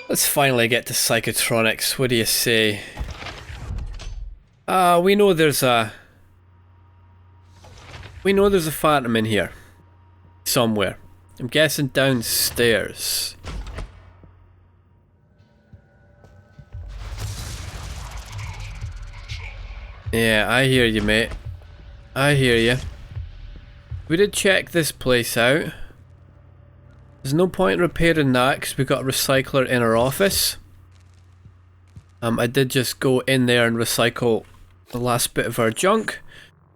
Let's finally get to psychotronics. What do you say? We know there's a phantom in here. Somewhere. I'm guessing downstairs. Yeah, I hear you, mate. I hear you. We did check this place out. There's no point in repairing that because we've got a recycler in our office. I did just go in there and recycle the last bit of our junk.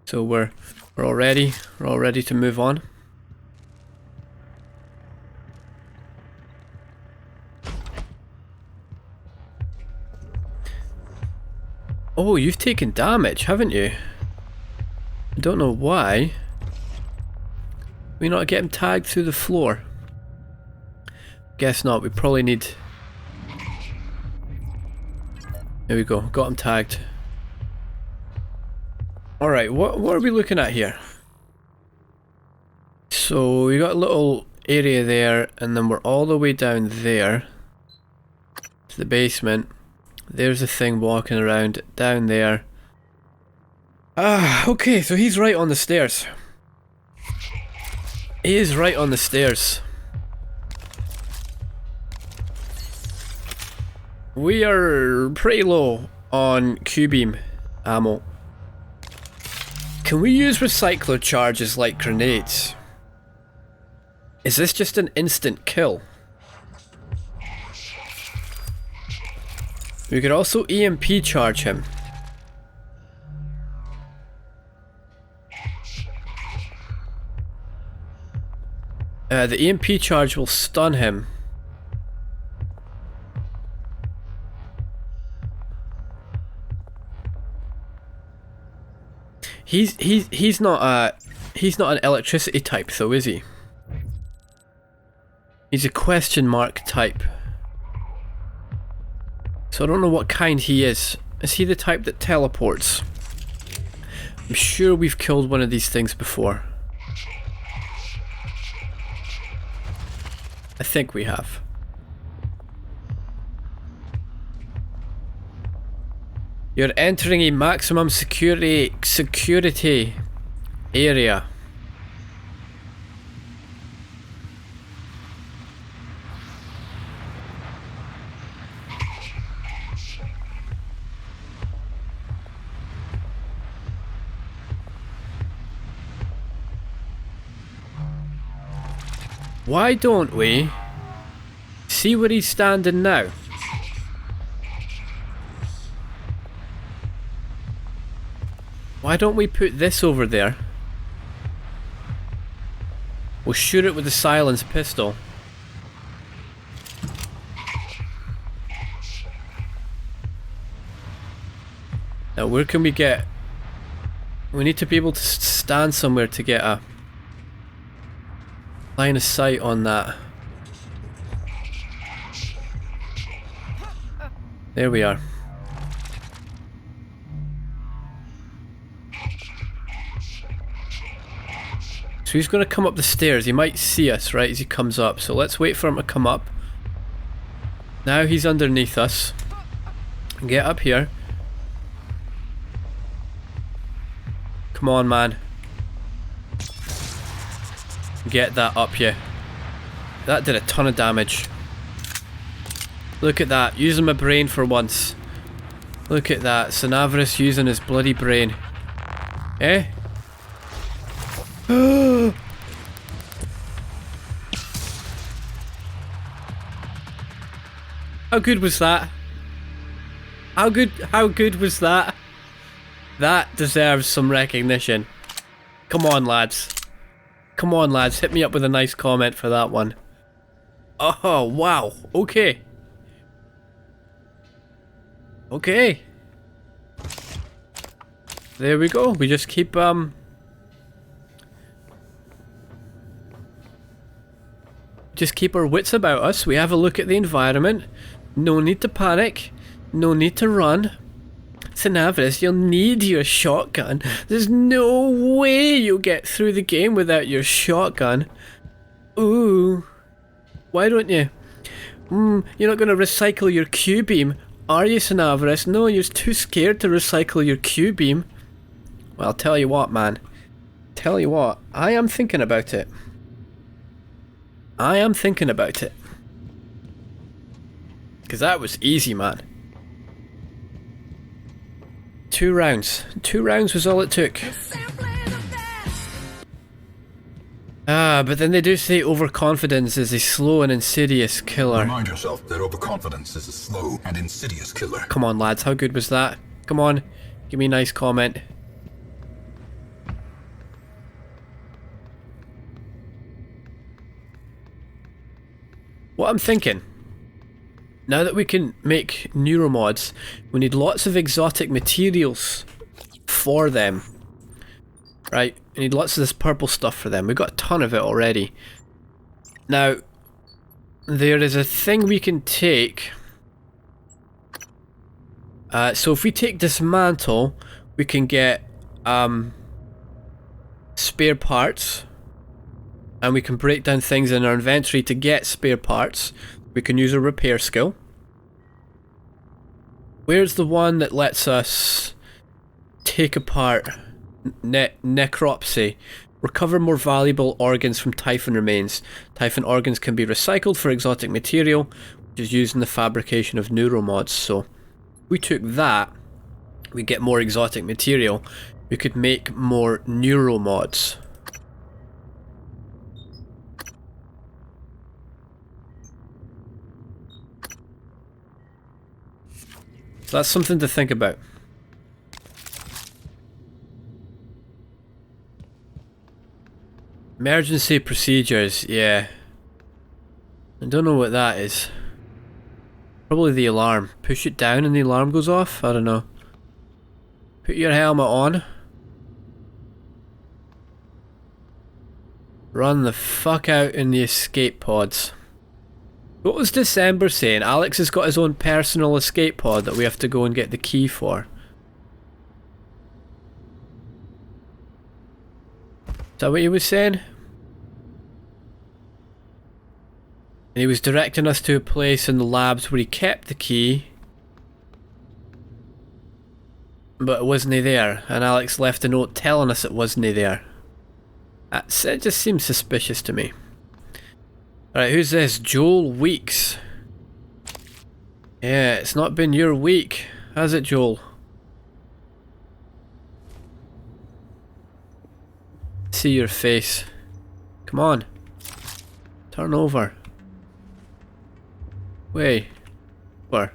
So we're all ready. We're all ready to move on. Oh, you've taken damage, haven't you? I don't know why. We not get him tagged through the floor? Guess not. We probably need... There we go. Got him tagged. Alright, what are we looking at here? So, we got a little area there, and then we're all the way down there to the basement. There's a thing walking around down there. Ah, okay, so he's right on the stairs. He is right on the stairs. We are pretty low on Q-beam ammo. Can we use recycler charges like grenades? Is this just an instant kill? We could also EMP charge him. The EMP charge will stun him. He's not an electricity type though, is he? He's a question mark type. So I don't know what kind he is. Is he the type that teleports? I'm sure we've killed one of these things before. I think we have. You're entering a maximum security area. Why don't we see where he's standing now? Why don't we put this over there? We'll shoot it with the silenced pistol. Now where can we get... We need to be able to stand somewhere to get a line of sight on that. There we are. So he's going to come up the stairs. He might see us right as he comes up. So let's wait for him to come up. Now he's underneath us. Get up here. Come on, man. Get that up here. That did a ton of damage. Look at that. Using my brain for once. Look at that. Sinavris using his bloody brain. Eh? How good was that? How good was that? That deserves some recognition. Come on, lads. Come on, lads. Hit me up with a nice comment for that one. Oh, wow. Okay. Okay. There we go. We just keep, just keep our wits about us. We have a look at the environment. No need to panic. No need to run. Sinavris, you'll need your shotgun. There's no way you'll get through the game without your shotgun. Ooh. Why don't you? You're not gonna recycle your Q-beam, are you, Sinavris? No, you're too scared to recycle your Q-beam. Well, I'll tell you what, man. Tell you what, I am thinking about it. I am thinking about it. Because that was easy, man. 2 rounds. 2 rounds was all it took. Ah, but then they do say overconfidence is a slow and insidious killer. Remind yourself that overconfidence is a slow and insidious killer. Come on, lads, how good was that? Come on, give me a nice comment. What I'm thinking, now that we can make neuromods, we need lots of exotic materials for them. Right, we need lots of this purple stuff for them. We've got a ton of it already. Now, there is a thing we can take. So if we take dismantle, we can get spare parts. And we can break down things in our inventory to get spare parts. We can use a repair skill. Where's the one that lets us take apart necropsy? Recover more valuable organs from Typhon remains. Typhon organs can be recycled for exotic material, which is used in the fabrication of neuromods. So, if we took that, we get more exotic material. We could make more neuromods. So that's something to think about. Emergency procedures, yeah. I don't know what that is. Probably the alarm. Push it down and the alarm goes off? I don't know. Put your helmet on. Run the fuck out in the escape pods. What was December saying? Alex has got his own personal escape pod that we have to go and get the key for. Is that what he was saying? And he was directing us to a place in the labs where he kept the key. But it wasn't there. And Alex left a note telling us it wasn't there. It just seems suspicious to me. Alright, who's this? Joel Weeks. Yeah, it's not been your week, has it, Joel? See your face. Come on. Turn over. Wait. Where? Here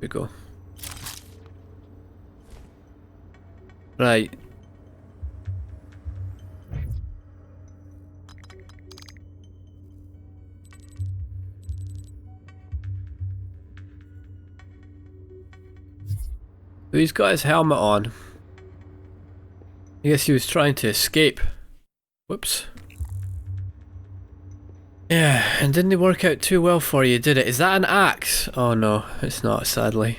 we go. Right. So he's got his helmet on. I guess he was trying to escape. Whoops. Yeah, and didn't it work out too well for you, did it? Is that an axe? Oh no, it's not, sadly.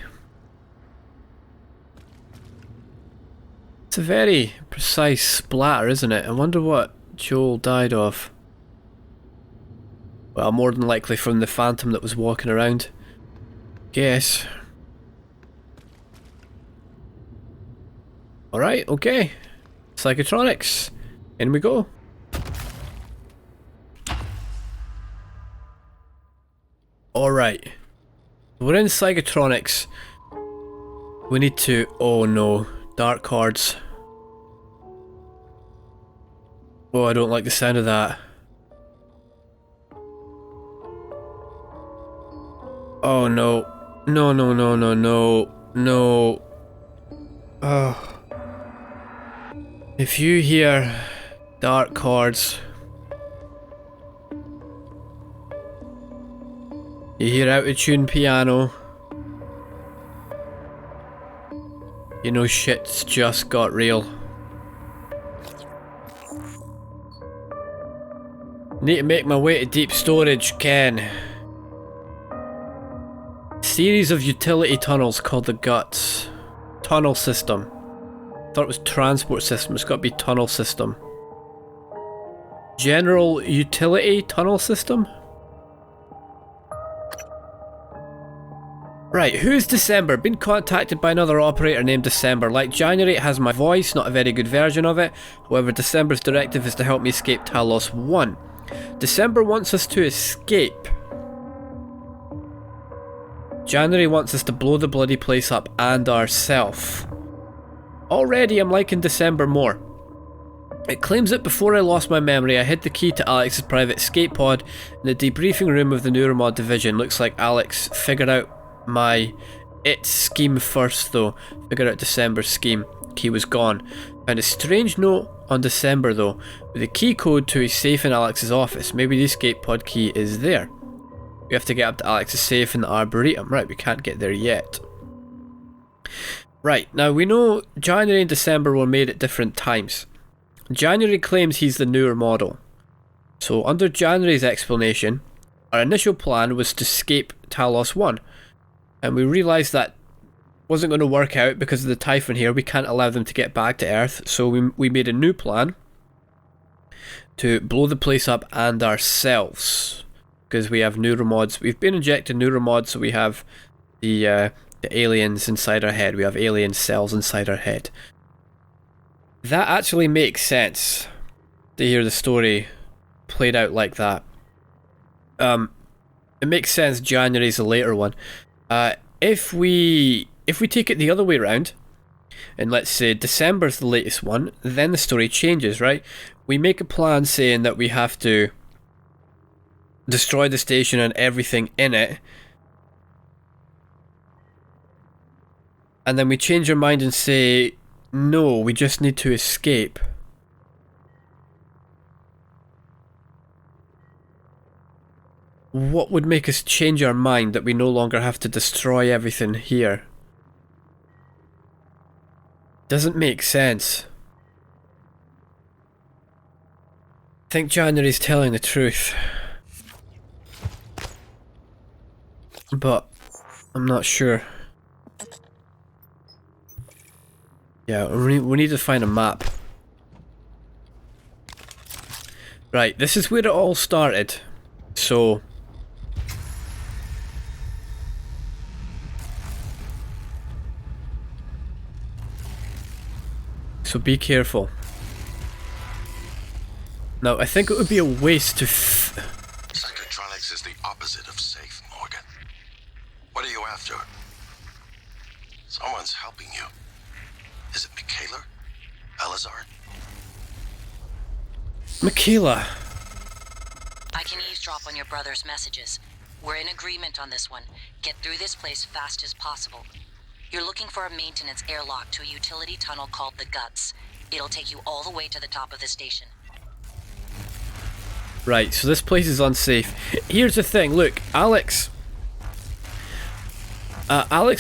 It's a very precise splatter, isn't it? I wonder what Joel died of. Well, more than likely from the phantom that was walking around. Guess. Alright, okay. Psychotronics. In we go. Alright. We're in Psychotronics. We need to... Oh no. Dark cards. Oh, I don't like the sound of that. Oh no. No, no, no, no, no. No. Oh. If you hear dark chords, you hear out of tune piano, you know shit's just got real. Need to make my way to deep storage, Ken. Series of utility tunnels called the Guts. Tunnel system. Thought it was transport system, it's got to be tunnel system. General utility tunnel system? Right, who's December? Been contacted by another operator named December. Like January, it has my voice, not a very good version of it. However, December's directive is to help me escape Talos 1. December wants us to escape. January wants us to blow the bloody place up and ourself. Already, I'm liking December more. It claims that before I lost my memory, I hid the key to Alex's private escape pod in the debriefing room of the Neuromod division. Looks like Alex figured out its scheme first though. Figured out December's scheme. Key was gone. Found a strange note on December though, with a key code to a safe in Alex's office. Maybe the escape pod key is there. We have to get up to Alex's safe in the Arboretum. Right, we can't get there yet. Right, now we know January and December were made at different times. January claims he's the newer model. So under January's explanation, our initial plan was to escape Talos 1. And we realised that wasn't going to work out because of the Typhon here. We can't allow them to get back to Earth. So we made a new plan to blow the place up and ourselves. Because we have neuromods. We've been injected neuromods, so we have the aliens inside our head. We have alien cells inside our head. That actually makes sense to hear the story played out like that. It makes sense January's the later one. If we take it the other way around, and let's say December's the latest one, then the story changes, right? We make a plan saying that we have to destroy the station and everything in it, and then we change our mind and say, no, we just need to escape. What would make us change our mind that we no longer have to destroy everything here? Doesn't make sense. I think January's telling the truth. But I'm not sure. Yeah, we need to find a map. Right, this is where it all started. So be careful. Now, I think it would be a waste to Psychotronics is the opposite of safe, Morgan. What are you after? Someone's helping you. Is it Michaela? Elazar? Michaela. I can eavesdrop on your brother's messages. We're in agreement on this one. Get through this place fast as possible. You're looking for a maintenance airlock to a utility tunnel called the Guts. It'll take you all the way to the top of the station. Right, so this place is unsafe. Here's the thing, look, Alex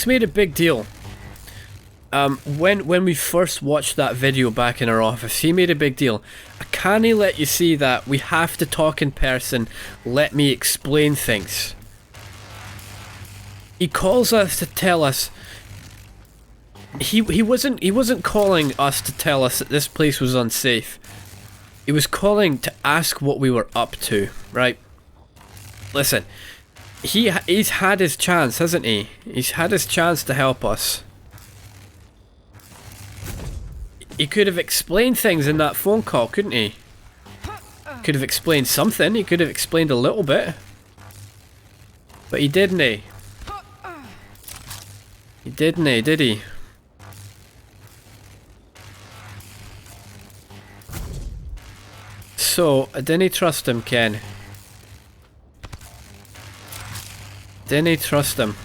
made a big deal. When we first watched that video back in our office, he made a big deal. I can't let you see that. We have to talk in person. Let me explain things. He calls us to tell us. He wasn't calling us to tell us that this place was unsafe. He was calling to ask what we were up to, right? Listen, he's had his chance, hasn't he? He's had his chance to help us. He could have explained things in that phone call, couldn't he? Could have explained something. He could have explained a little bit. But he didn't, he? He didn't, did he? So, I didn't trust him, Ken. Didn't trust him.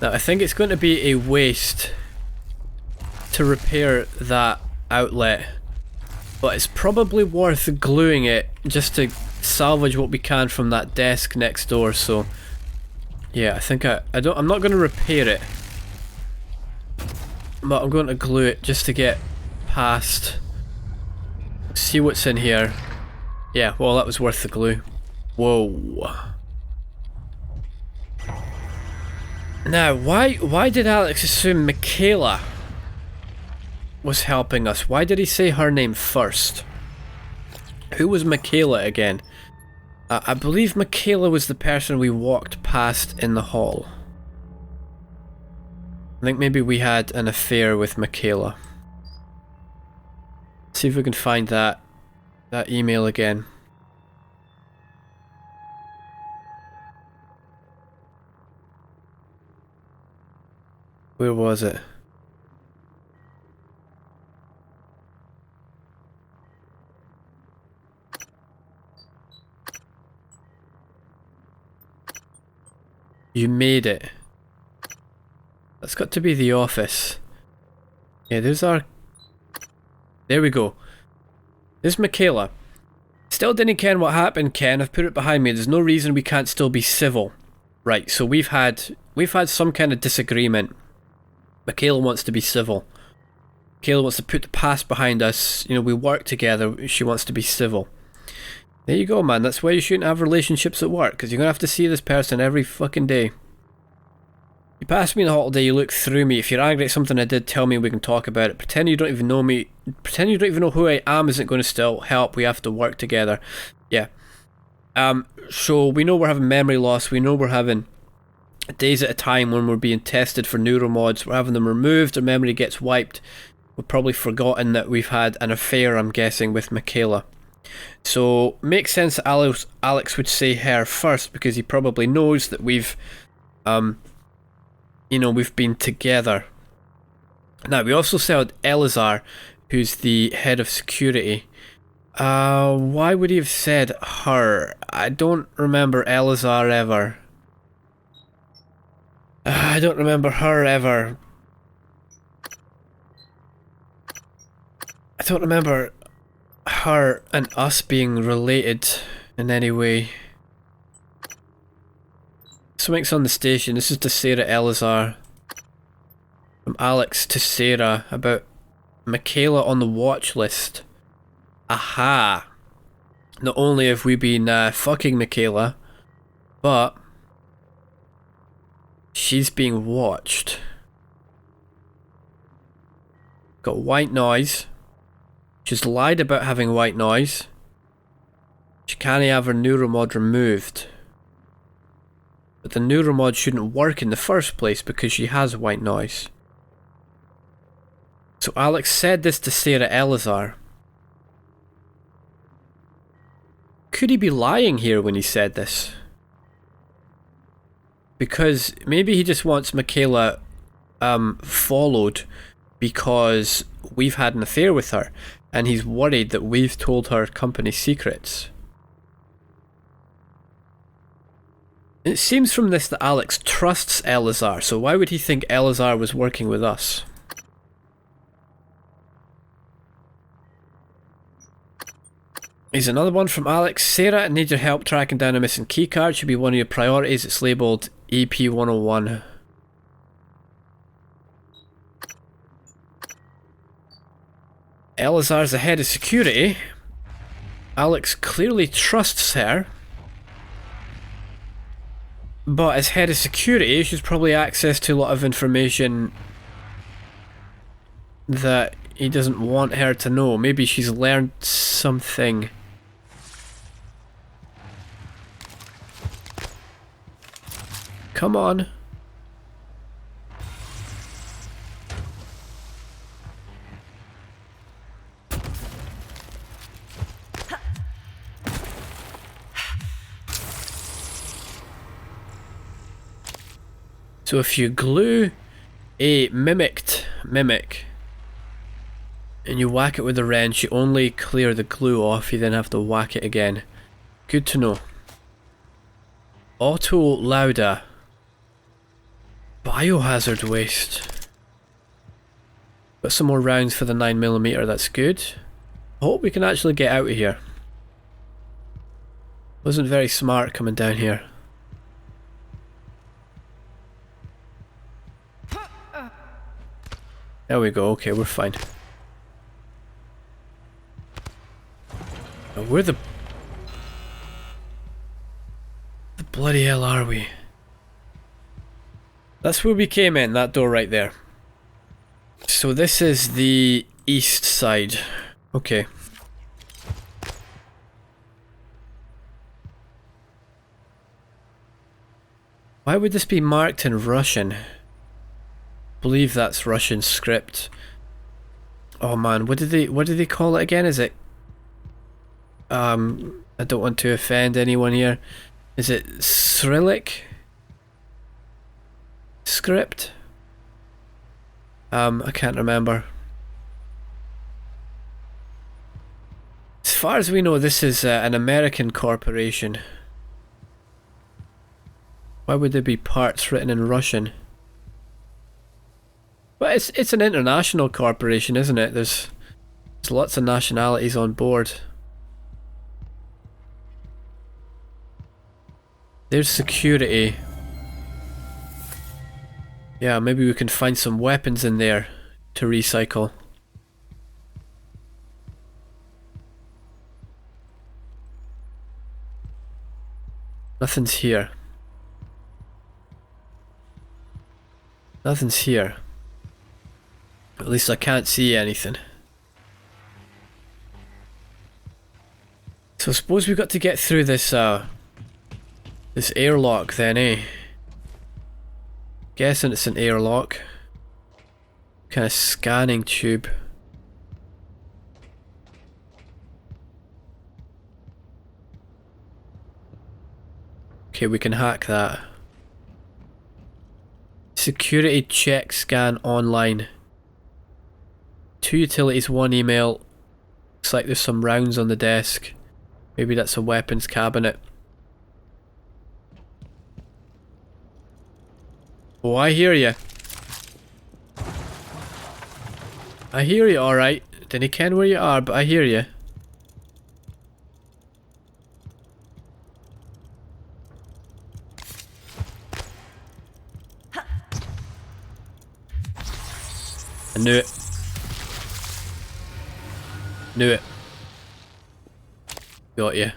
Now, I think it's going to be a waste to repair that outlet, but it's probably worth gluing it just to salvage what we can from that desk next door. So, yeah, I think I'm not going to repair it, but I'm going to glue it just to get past. See what's in here. Yeah, well, that was worth the glue. Whoa. Now, why did Alex assume Michaela was helping us? Why did he say her name first? Who was Michaela again? I believe Michaela was the person we walked past in the hall. I think maybe we had an affair with Michaela. See if we can find that email again. Where was it? You made it. That's got to be the office. Yeah, there's our... There we go. There's Michaela. Still didn't ken what happened, Ken. I've put it behind me. There's no reason we can't still be civil. Right, so we've had some kind of disagreement. Michaela wants to be civil. Michaela wants to put the past behind us. You know, we work together. She wants to be civil. There you go, man. That's why you shouldn't have relationships at work, because you're going to have to see this person every fucking day. You pass me in the hall today, you look through me. If you're angry at something I did, tell me, we can talk about it. Pretend you don't even know me. Pretend you don't even know who I am isn't going to still help. We have to work together. Yeah. So we know we're having memory loss. We know we're having days at a time when we're being tested for neuromods. We're having them removed. Our memory gets wiped. We've probably forgotten that we've had an affair, I'm guessing, with Michaela. So, makes sense that Alex would say her first, because he probably knows that we've, you know, we've been together. Now, we also said Elazar, who's the head of security. Why would he have said her? I don't remember Elazar ever. I don't remember her ever. I don't remember her and us being related in any way. Something's on the station. This is to Sarah Elazar. From Alex to Sarah about Michaela on the watch list. Aha! Not only have we been fucking Michaela, but she's being watched. Got white noise. She's lied about having white noise. She can't have her neuromod removed. But the neuromod shouldn't work in the first place because she has white noise. So Alex said this to Sarah Elazar. Could he be lying here when he said this? Because maybe he just wants Michaela followed because we've had an affair with her. And he's worried that we've told her company secrets. It seems from this that Alex trusts Elazar, so why would he think Elazar was working with us? Here's another one from Alex. Sarah, I need your help tracking down a missing keycard. Should be one of your priorities. It's labelled EP101. Elazar's the head of security. Alex clearly trusts her. But as head of security, she's probably access to a lot of information that he doesn't want her to know. Maybe she's learned something. Come on. So if you glue a mimic and you whack it with a wrench, you only clear the glue off, you then have to whack it again. Good to know. Auto Lauda. Biohazard waste. Got some more rounds for the 9mm, that's good. I hope we can actually get out of here. Wasn't very smart coming down here. There we go, okay, we're fine. Now where the bloody hell are we? That's where we came in, that door right there. So this is the east side. Okay. Why would this be marked in Russian? I believe that's Russian script. Oh man, what did they call it again? Is it I don't want to offend anyone here. Is it Cyrillic script? I can't remember. As far as we know, this is an American corporation. Why would there be parts written in Russian? But it's an international corporation, isn't it? There's lots of nationalities on board. There's security. Yeah, maybe we can find some weapons in there to recycle. Nothing's here. Nothing's here. At least I can't see anything. So I suppose we've got to get through this this airlock then, eh? Guessing it's an airlock. Kind of scanning tube. Okay, we can hack that. Security check scan online. 2 utilities, 1 email. Looks like there's some rounds on the desk. Maybe that's a weapons cabinet. Oh, I hear you. I hear you, alright. Dinna ken where you are, but I hear you. I knew it. Knew it. Got you.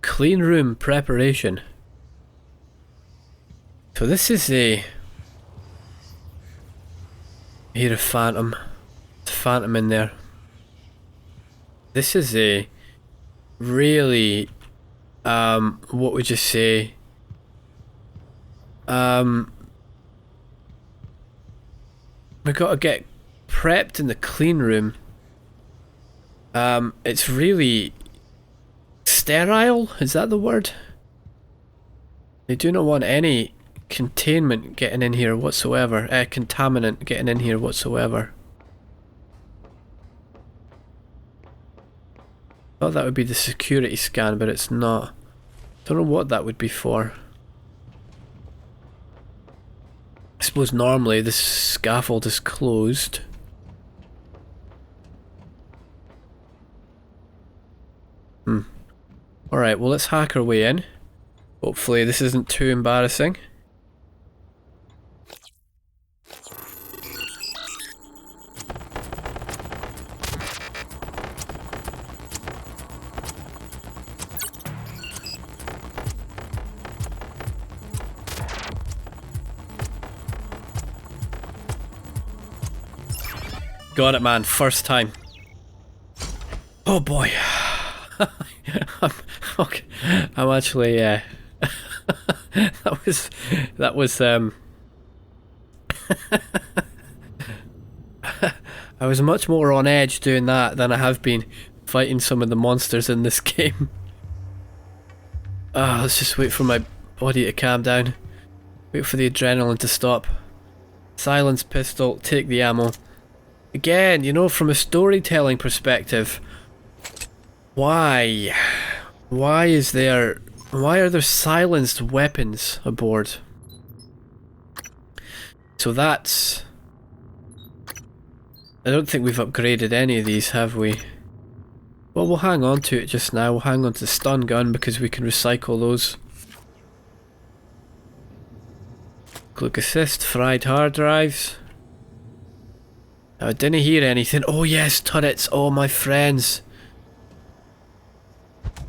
Clean room preparation. So this is a... Here, a phantom. There's a phantom in there. This is a really, what would you say? We gotta get prepped in the clean room. It's really sterile, is that the word? They do not want any containment getting in here whatsoever, contaminant getting in here whatsoever. Thought that would be the security scan, but it's not. Don't know what that would be for. I suppose normally this scaffold is closed. Alright, well let's hack our way in. Hopefully this isn't too embarrassing. Got it, man. First time. Oh boy. I'm actually that was I was much more on edge doing that than I have been fighting some of the monsters in this game. Let's just wait for my body to calm down. Wait for the adrenaline to stop. Silence pistol, take the ammo. Again, you know, from a storytelling perspective, why are there silenced weapons aboard? So that's... I don't think we've upgraded any of these, have we? Well, we'll hang on to it just now. We'll hang on to the stun gun because we can recycle those. Click assist, fried hard drives. I didn't hear anything. Oh yes, turrets. Oh my friends.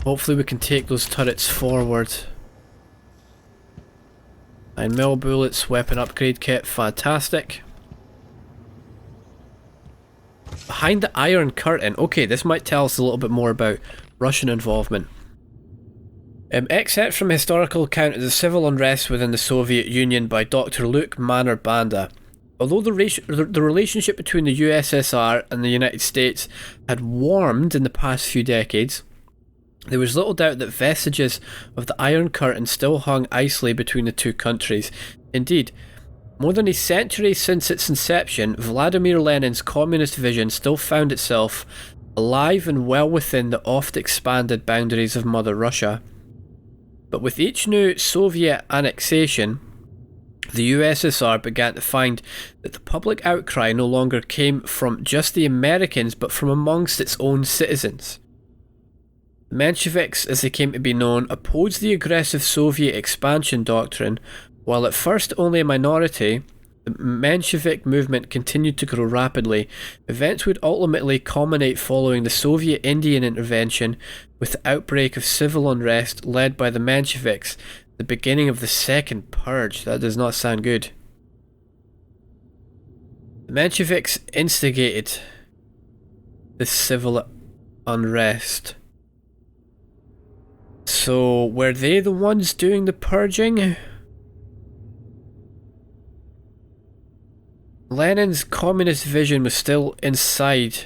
Hopefully we can take those turrets forward. 9mm bullets, weapon upgrade kit, fantastic. behind the Iron Curtain. Okay, this might tell us a little bit more about Russian involvement. Excerpt from a historical account of the civil unrest within the Soviet Union by Dr. Luke Manor-Banda. Although the relationship between the USSR and the United States had warmed in the past few decades, there was little doubt that vestiges of the Iron Curtain still hung icily between the two countries. Indeed, more than a century since its inception, Vladimir Lenin's communist vision still found itself alive and well within the oft-expanded boundaries of Mother Russia. But with each new Soviet annexation, the USSR began to find that the public outcry no longer came from just the Americans but from amongst its own citizens. The Mensheviks, as they came to be known, opposed the aggressive Soviet expansion doctrine. While at first only a minority, the Menshevik movement continued to grow rapidly. Events would ultimately culminate following the Soviet Indian intervention with the outbreak of civil unrest led by the Mensheviks, the beginning of the Second Purge. That does not sound good. The Mensheviks instigated the civil unrest. So, were they the ones doing the purging? Lenin's communist vision was still inside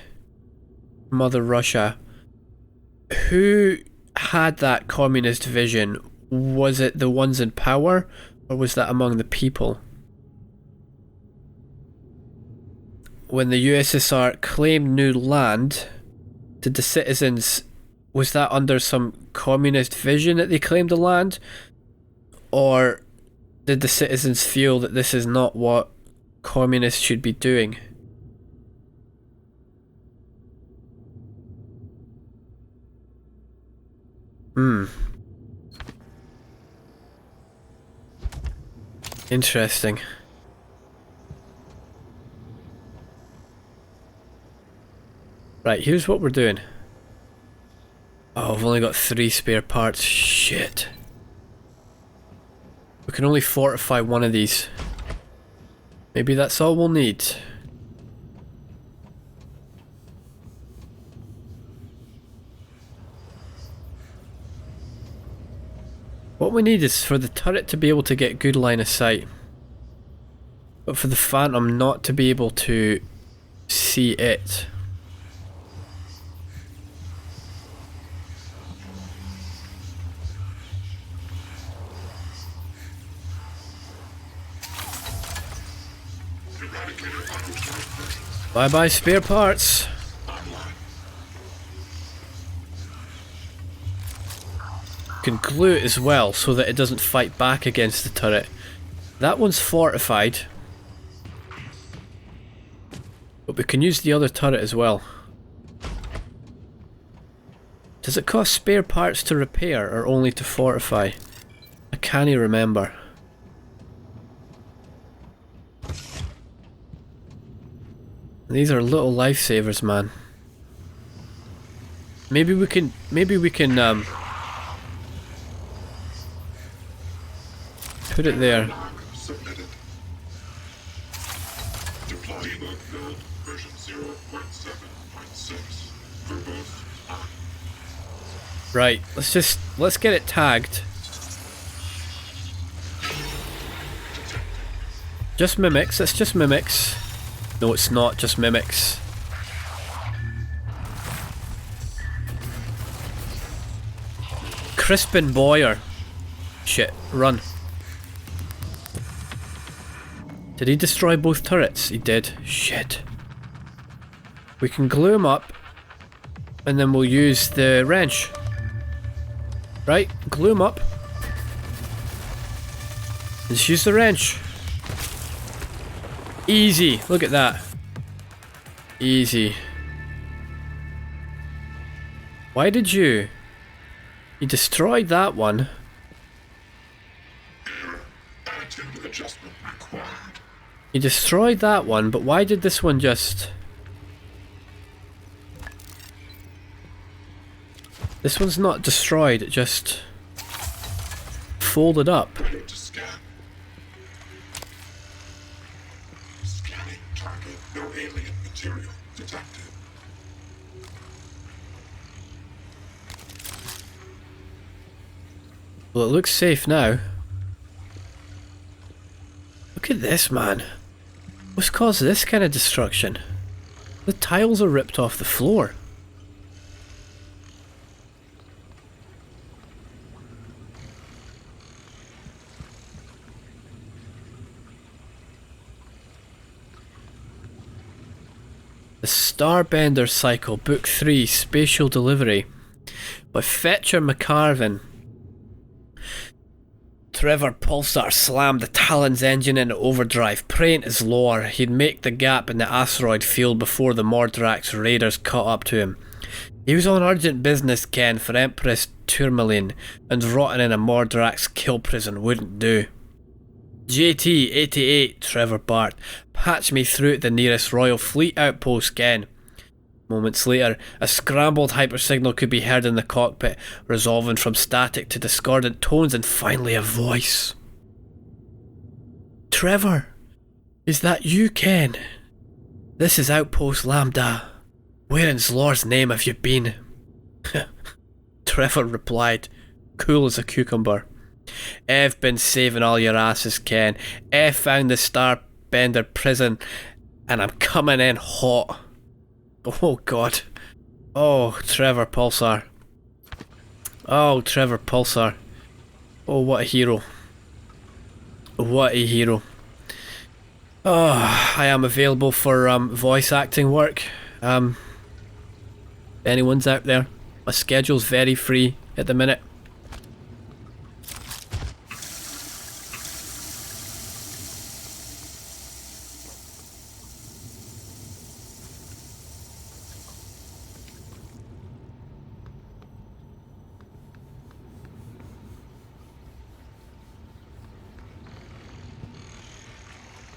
Mother Russia. Who had that communist vision? Was it the ones in power, or was that among the people? When the USSR claimed new land, did the citizens, was that under some communist vision that they claimed the land? Or did the citizens feel that this is not what communists should be doing? Interesting. Right, here's what we're doing. Oh, I've only got 3 spare parts. Shit. We can only fortify one of these. Maybe that's all we'll need. What we need is for the turret to be able to get good line of sight, but for the Phantom not to be able to see it. Bye bye spare parts. Can glue it as well so that it doesn't fight back against the turret. That one's fortified, but we can use the other turret as well. Does it cost spare parts to repair or only to fortify? I can't remember. These are little lifesavers, man. Maybe we can put it there. Submitted. Deploying build version 0.7.6 for both on. Right, let's get it tagged. Just mimics, it's just mimics. No, it's not just mimics. Crispin Boyer. Shit, run. Did he destroy both turrets? He did. Shit. We can glue him up, and then we'll use the wrench. Right, glue him up. Let's use the wrench. Easy, look at that. Easy. Why did you? You destroyed that one. Additive adjustment required. You destroyed that one, but why did this one just... This one's not destroyed, it just folded up. Ready to scan. Scanning target. No alien material detected. Well, it looks safe now. Look at this, man. What's caused this kind of destruction? The tiles are ripped off the floor. The Starbender Cycle, Book 3, Spatial Delivery by Fetcher McCarvin. Trevor Pulsar slammed the Talon's engine into overdrive, praying his lore he'd make the gap in the asteroid field before the Mordrak's raiders caught up to him. He was on urgent business, Ken, for Empress Tourmaline, and rotting in a Mordrak's kill prison wouldn't do. JT-88, Trevor barked. Patch me through to the nearest Royal Fleet outpost, Ken. Moments later, a scrambled hypersignal could be heard in the cockpit, resolving from static to discordant tones and finally a voice. Trevor, is that you, Ken? This is Outpost Lambda. Where in Zlor's name have you been? Trevor replied, cool as a cucumber. I've been saving all your asses, Ken. I found the Starbender prison and I'm coming in hot. Oh god. Oh, Trevor Pulsar. Oh, Trevor Pulsar. Oh, what a hero. What a hero. Oh, I am available for voice acting work. Anyone's out there? My schedule's very free at the minute.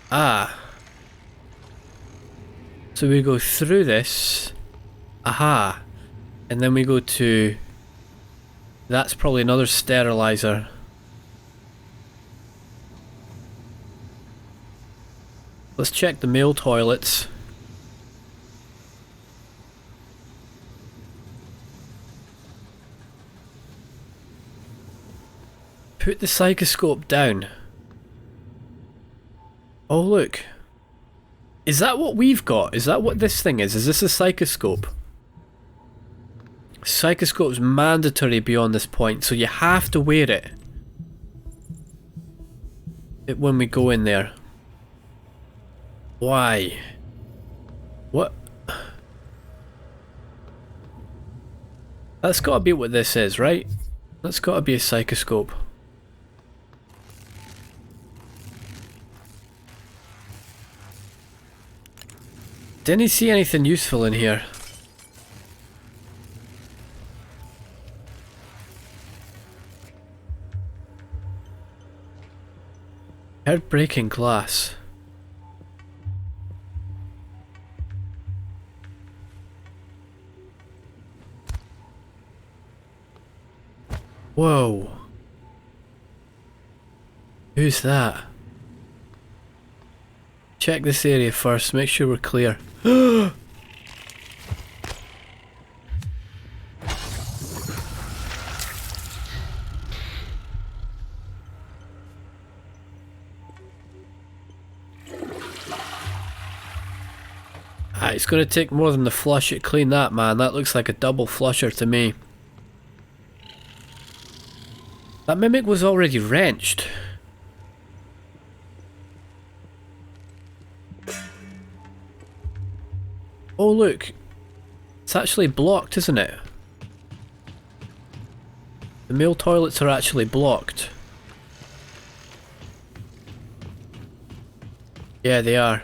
Ah. So we go through this. Aha. And then we go to... That's probably another sterilizer. Let's check the male toilets. Put the psychoscope down. Oh look. Is that what we've got? Is that what this thing is? Is this a psychoscope? Psychoscope's mandatory beyond this point, so you have to wear it when we go in there. Why? What? That's gotta be what this is, right? That's gotta be a psychoscope. Didn't see anything useful in here. Heard breaking glass. Whoa. Who's that? Check this area first, make sure we're clear. It's going to take more than the flush to clean that, man. That looks like a double flusher to me. That mimic was already wrenched. Oh look, it's actually blocked, isn't it? The male toilets are actually blocked. Yeah, they are.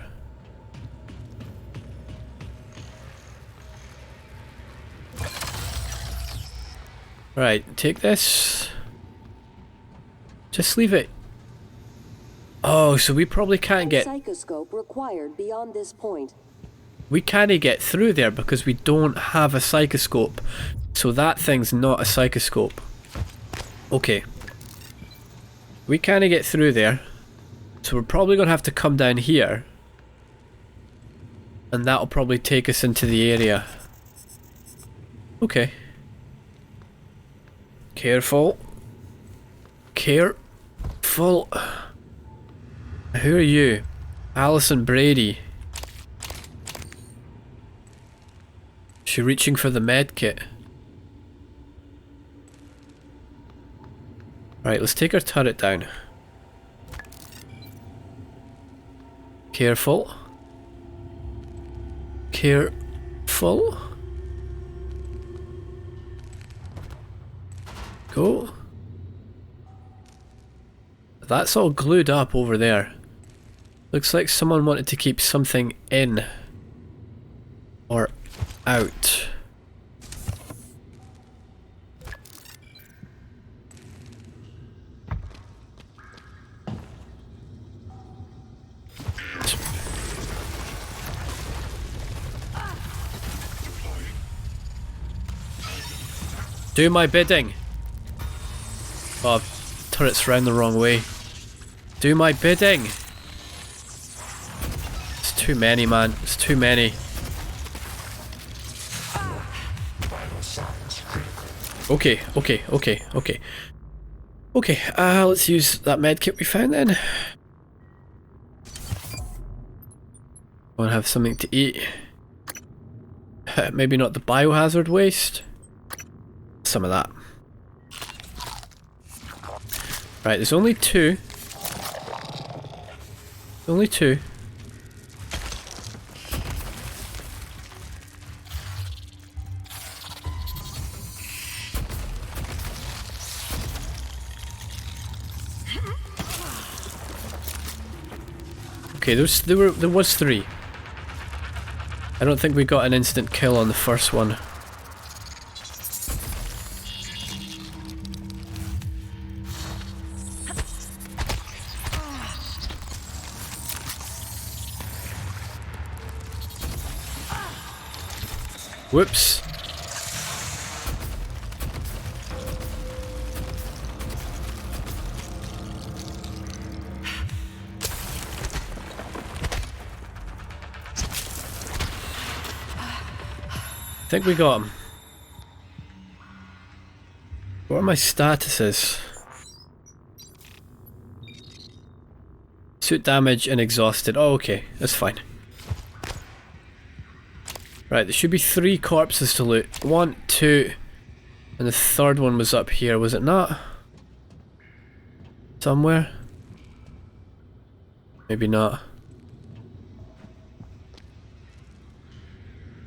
Right, take this. Just leave it. Oh, so we probably can't get... Psychoscope required beyond this point. We can't get through there because we don't have a psychoscope. So that thing's not a psychoscope. Okay. We can't get through there. So we're probably going to have to come down here. And that'll probably take us into the area. Okay. Careful. Careful. Who are you? Alison Brady. Is she reaching for the med kit? Right, let's take our turret down. Careful. Careful. Go. That's all glued up over there. Looks like someone wanted to keep something in. Or out. Do my bidding. Oh, turret's round the wrong way. Do my bidding. It's too many, man. It's too many. Okay. Okay, let's use that medkit we found then. Want to have something to eat. Maybe not the biohazard waste. Some of that. Right, there's only two. Only two. Okay, there was three. I don't think we got an instant kill on the first one. Whoops. I think we got him. What are my statuses? Suit damage and exhausted. Oh, okay. That's fine. Right, there should be 3 corpses to loot. 1, 2, and the third one was up here, was it not? Somewhere? Maybe not.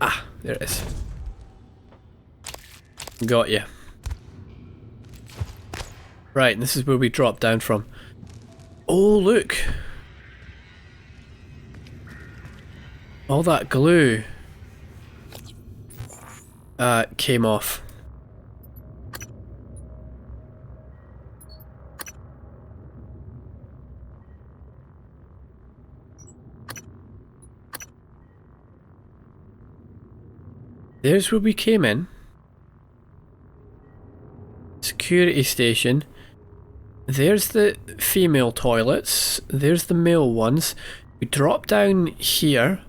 Ah, there it is. Got ya. Right, and this is where we drop down from. Oh, look! All that glue came off. There's where we came in. Security station. There's the female toilets. There's the male ones. We drop down here.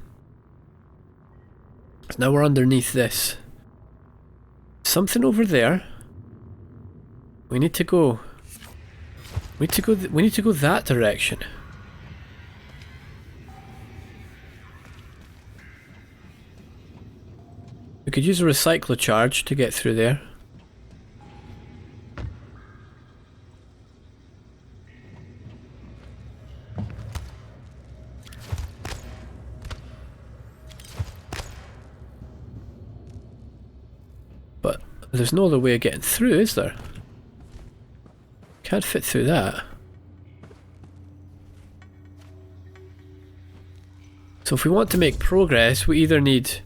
Now we're underneath this. Something over there. We need to go. We need to go that direction. We could use a recycler charge to get through there. But there's no other way of getting through, is there? Can't fit through that. So if we want to make progress, we either need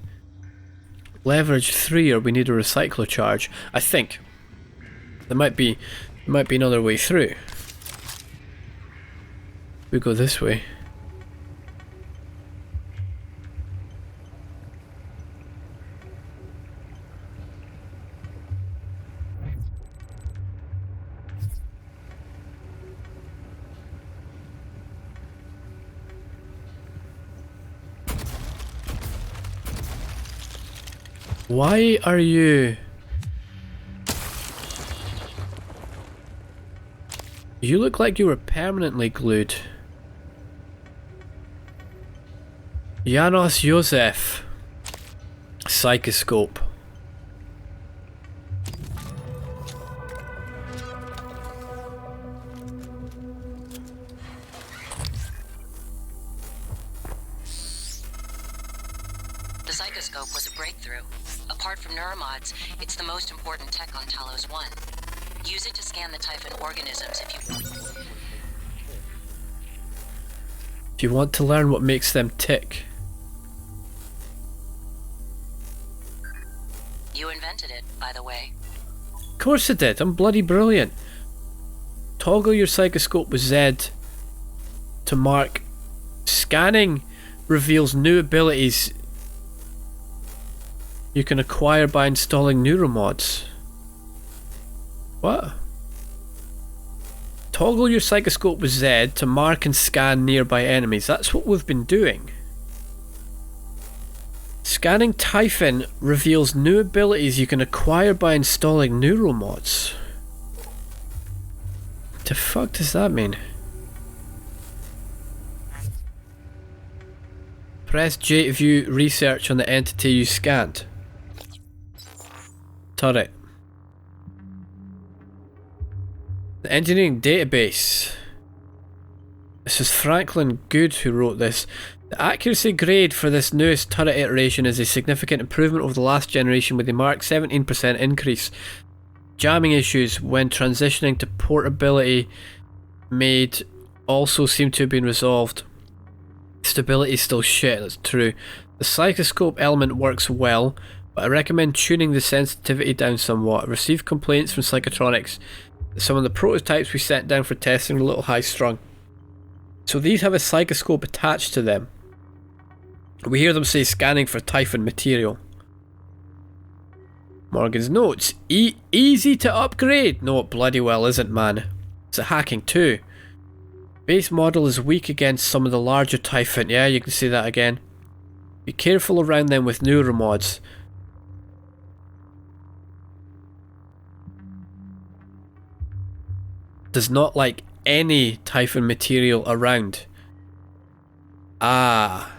leverage 3 or we need a recycler charge. I think there might be another way through. We go this way. Why are you... You look like you were permanently glued. Janos Josef. Psychoscope. The psychoscope was a breakthrough. Apart from neuromods, it's the most important tech on Talos 1. Use it to scan the Typhon organisms if you want to learn what makes them tick. You invented it, by the way. Of course I did, I'm bloody brilliant. Toggle your psychoscope with Z to mark. Scanning reveals new abilities you can acquire by installing neuromods. What? Toggle your psychoscope with Z to mark and scan nearby enemies. That's what we've been doing. Scanning Typhon reveals new abilities you can acquire by installing neuromods. What the fuck does that mean? Press J to view research on the entity you scanned. Turret. The engineering database. This is Franklin Good who wrote this. The accuracy grade for this newest turret iteration is a significant improvement over the last generation with a marked 17% increase. Jamming issues when transitioning to portability made also seem to have been resolved. Stability is still shit, that's true. The psychoscope element works well, but I recommend tuning the sensitivity down somewhat. I received complaints from Psychotronics that some of the prototypes we sent down for testing are a little high strung. So these have a psychoscope attached to them. We hear them say scanning for Typhon material. Morgan's notes. Easy to upgrade. No, it bloody well isn't, man. It's a hacking too. Base model is weak against some of the larger Typhon. Yeah, you can see that again. Be careful around them with neuromods. Does not like any Typhon material around. Ah.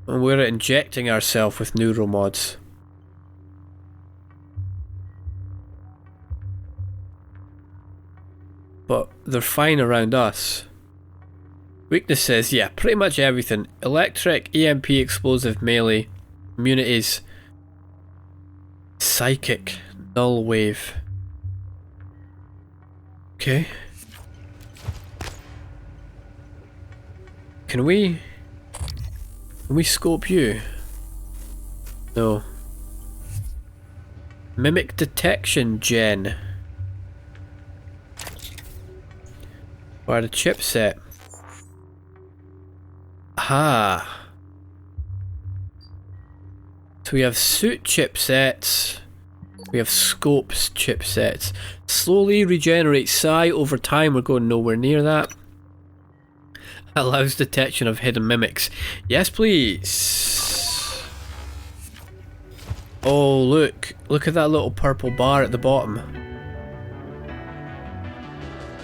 And we're injecting ourselves with neuromods. But they're fine around us. Weaknesses, yeah, pretty much everything. Electric, EMP, explosive, melee, immunities, psychic, null wave. Okay. Can we scope you? No. Mimic detection gen. Where the chipset? Ah. So we have suit chipsets. We have scopes chipsets. Slowly regenerate psi over time. We're going nowhere near that. Allows detection of hidden mimics. Yes, please. Oh, look. Look at that little purple bar at the bottom.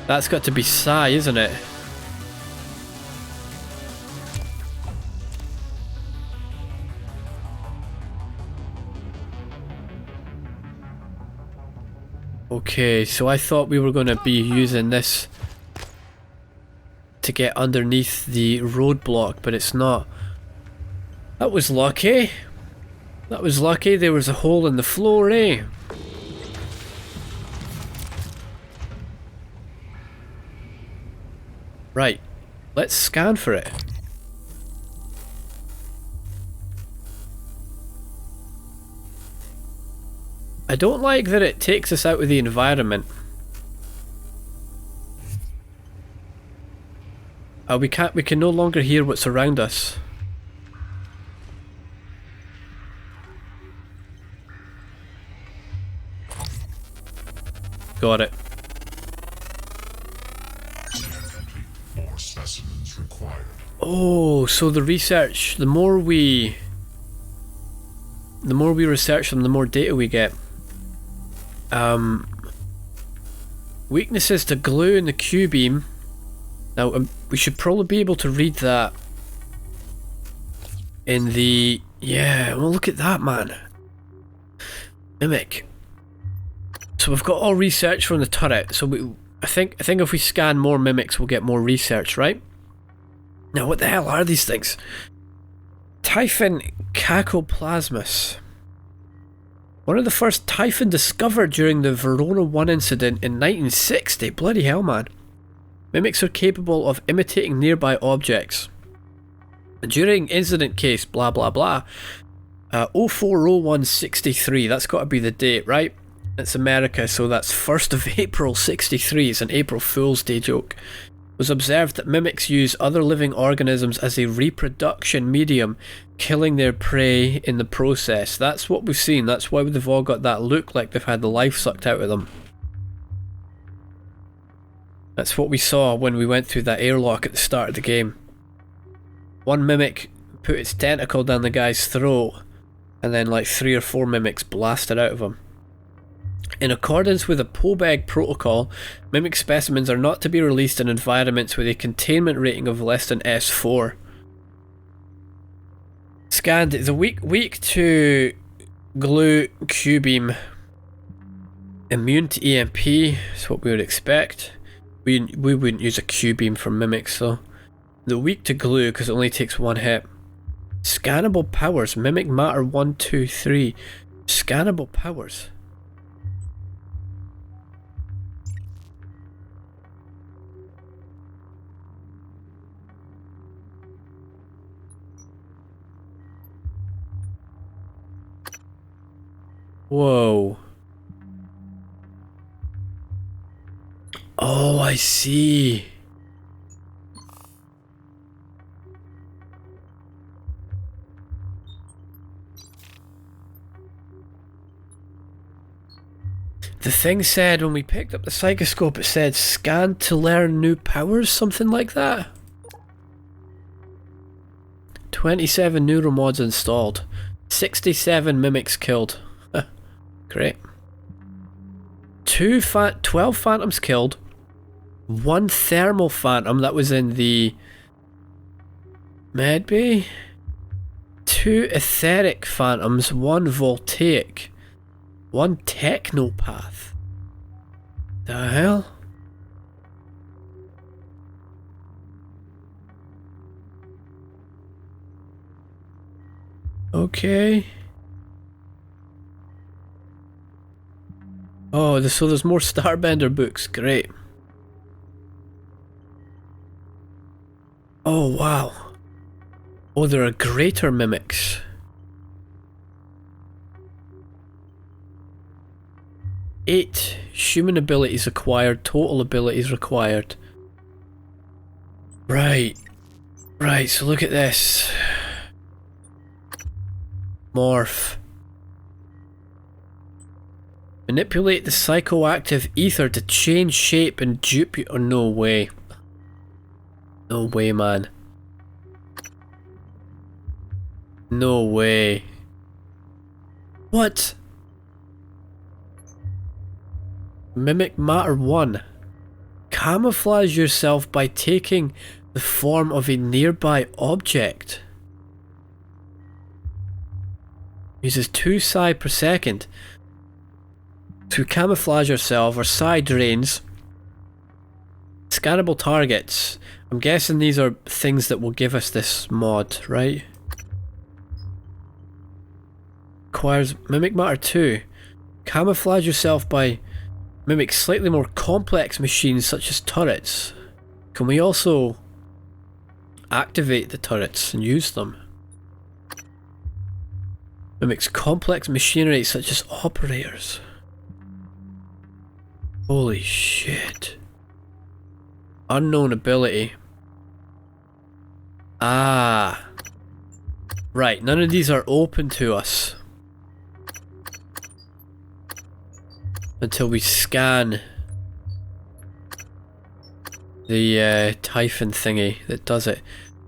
That's got to be psi, isn't it? Okay, so I thought we were going to be using this to get underneath the roadblock, but it's not. That was lucky. That was lucky. There was a hole in the floor, eh? Right. Let's scan for it. I don't like that it takes us out of the environment. We can no longer hear what's around us. Got it. More specimens required. Oh, so the research, the more we research them, the more data we get. Weaknesses to glue in the Q-beam. Now, we should probably be able to read that in the... Yeah, well, look at that, man. Mimic. So we've got all research from the turret. So I think if we scan more mimics, we'll get more research, right? Now, what the hell are these things? Typhon cacoplasmus. One of the first typhon discovered during the Verona 1 incident in 1960. Bloody hell, man. Mimics are capable of imitating nearby objects. During incident case, blah blah blah. 040163, that's got to be the date, right? It's America, so that's 1st of April 63. It's an April Fool's Day joke. Was observed that mimics use other living organisms as a reproduction medium, killing their prey in the process. That's what we've seen. That's why they've all got that look like they've had the life sucked out of them. That's what we saw when we went through that airlock at the start of the game. One mimic put its tentacle down the guy's throat, and then like 3 or 4 mimics blasted out of him. In accordance with the POBEG protocol, mimic specimens are not to be released in environments with a containment rating of less than S4. Scanned. The weak to glue Q-beam. Immune to EMP is what we would expect. We wouldn't use a Q-beam for mimics though. The weak to glue because it only takes 1 hit. Scannable powers. Mimic matter 1, 2, 3. Scannable powers. Whoa. Oh, I see. The thing said when we picked up the psychoscope, it said scan to learn new powers, something like that. 27 neuromods installed. 67 mimics killed. Great. 12 phantoms killed. 1 thermal phantom that was in the med bay. 2 etheric phantoms. 1 voltaic. 1 technopath. The hell? Okay. Oh, so there's more Starbender books. Great. Oh, wow. Oh, there are greater mimics. 8 human abilities acquired, total abilities required. Right. Right, so look at this. Morph. Manipulate the psychoactive ether to change shape and dupe you. Oh, no way. No way, man. No way. What? Mimic matter 1. Camouflage yourself by taking the form of a nearby object. Uses 2 psi per second. To camouflage yourself, or psi drains. Scannable targets. I'm guessing these are things that will give us this mod, right? Acquires Mimic Matter 2. Camouflage yourself by mimic slightly more complex machines such as turrets. Can we also activate the turrets and use them? Mimics complex machinery such as operators. Holy shit. Unknown ability. Ah. Right, none of these are open to us. Until we scan the Typhon thingy that does it.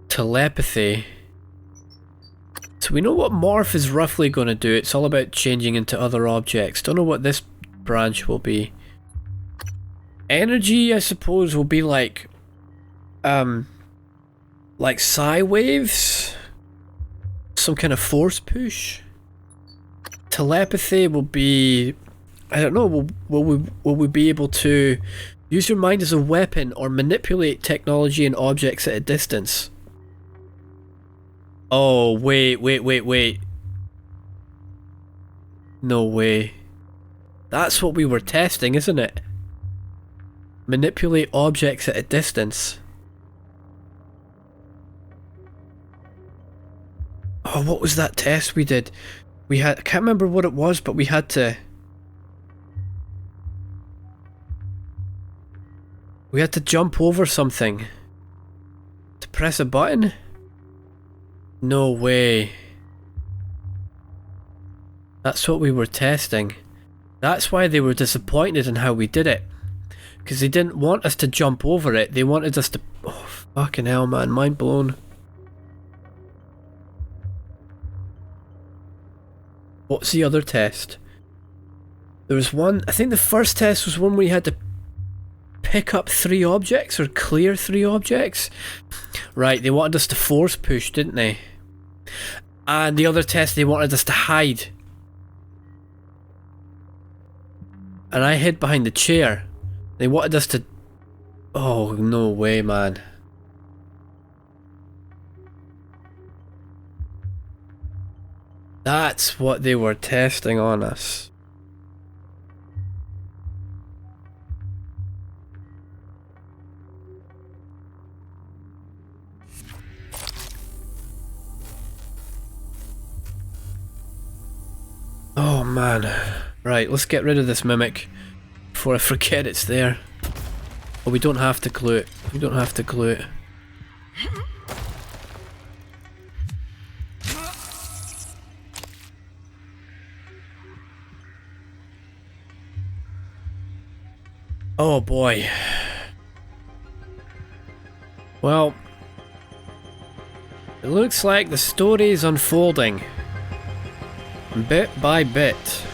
Telepathy. So we know what Morph is roughly going to do. It's all about changing into other objects. Don't know what this branch will be. Energy, I suppose, will be like psi waves, some kind of force push. Telepathy will be, I don't know, will we be able to use your mind as a weapon or manipulate technology and objects at a distance? Oh, wait. No way. That's what we were testing, isn't it? Manipulate objects at a distance. Oh, what was that test we did? I can't remember what it was, but we had to jump over something to press a button? No way. That's what we were testing. That's why they were disappointed in how we did it. Because they didn't want us to jump over it. They wanted us to... Oh, fucking hell, man. Mind blown. What's the other test? There was one... I think the first test was one where you had to pick up 3 objects or clear 3 objects. Right, they wanted us to force push, didn't they? And the other test, they wanted us to hide. And I hid behind the chair. They wanted us to... Oh, no way, man. That's what they were testing on us. Oh, man. Right, let's get rid of this mimic before I forget it's there. Oh, we don't have to glue it. We don't have to glue it. Oh boy. Well, it looks like the story is unfolding bit by bit.